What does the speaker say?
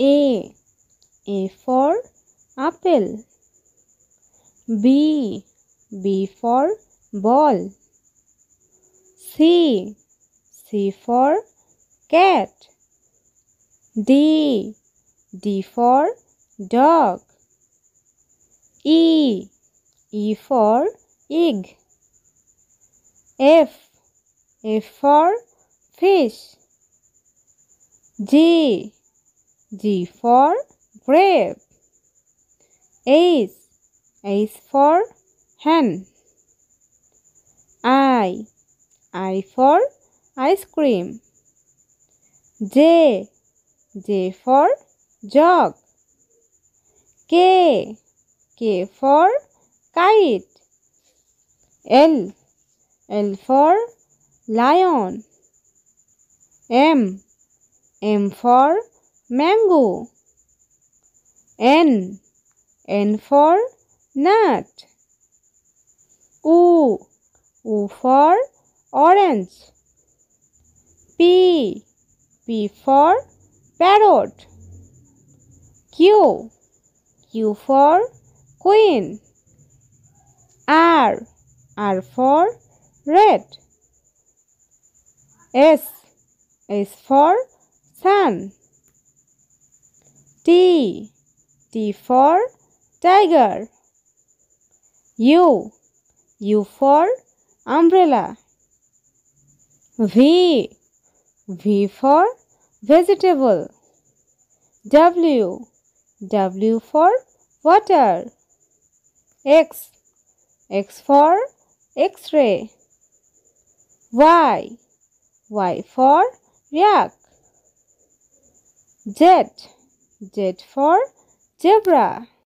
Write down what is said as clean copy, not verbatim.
A for apple. B for ball. C for cat. D for dog. E for egg. F for fish. G for grape. H for hen. I for ice cream. J for jug. K for kite. L for lion. M for mango. N for nut. O for orange. P for parrot. Q for queen. R for red. S for sun. T for tiger. U for umbrella. V for vegetable. W for water. X for X-ray. Y for yak. Z for zebra.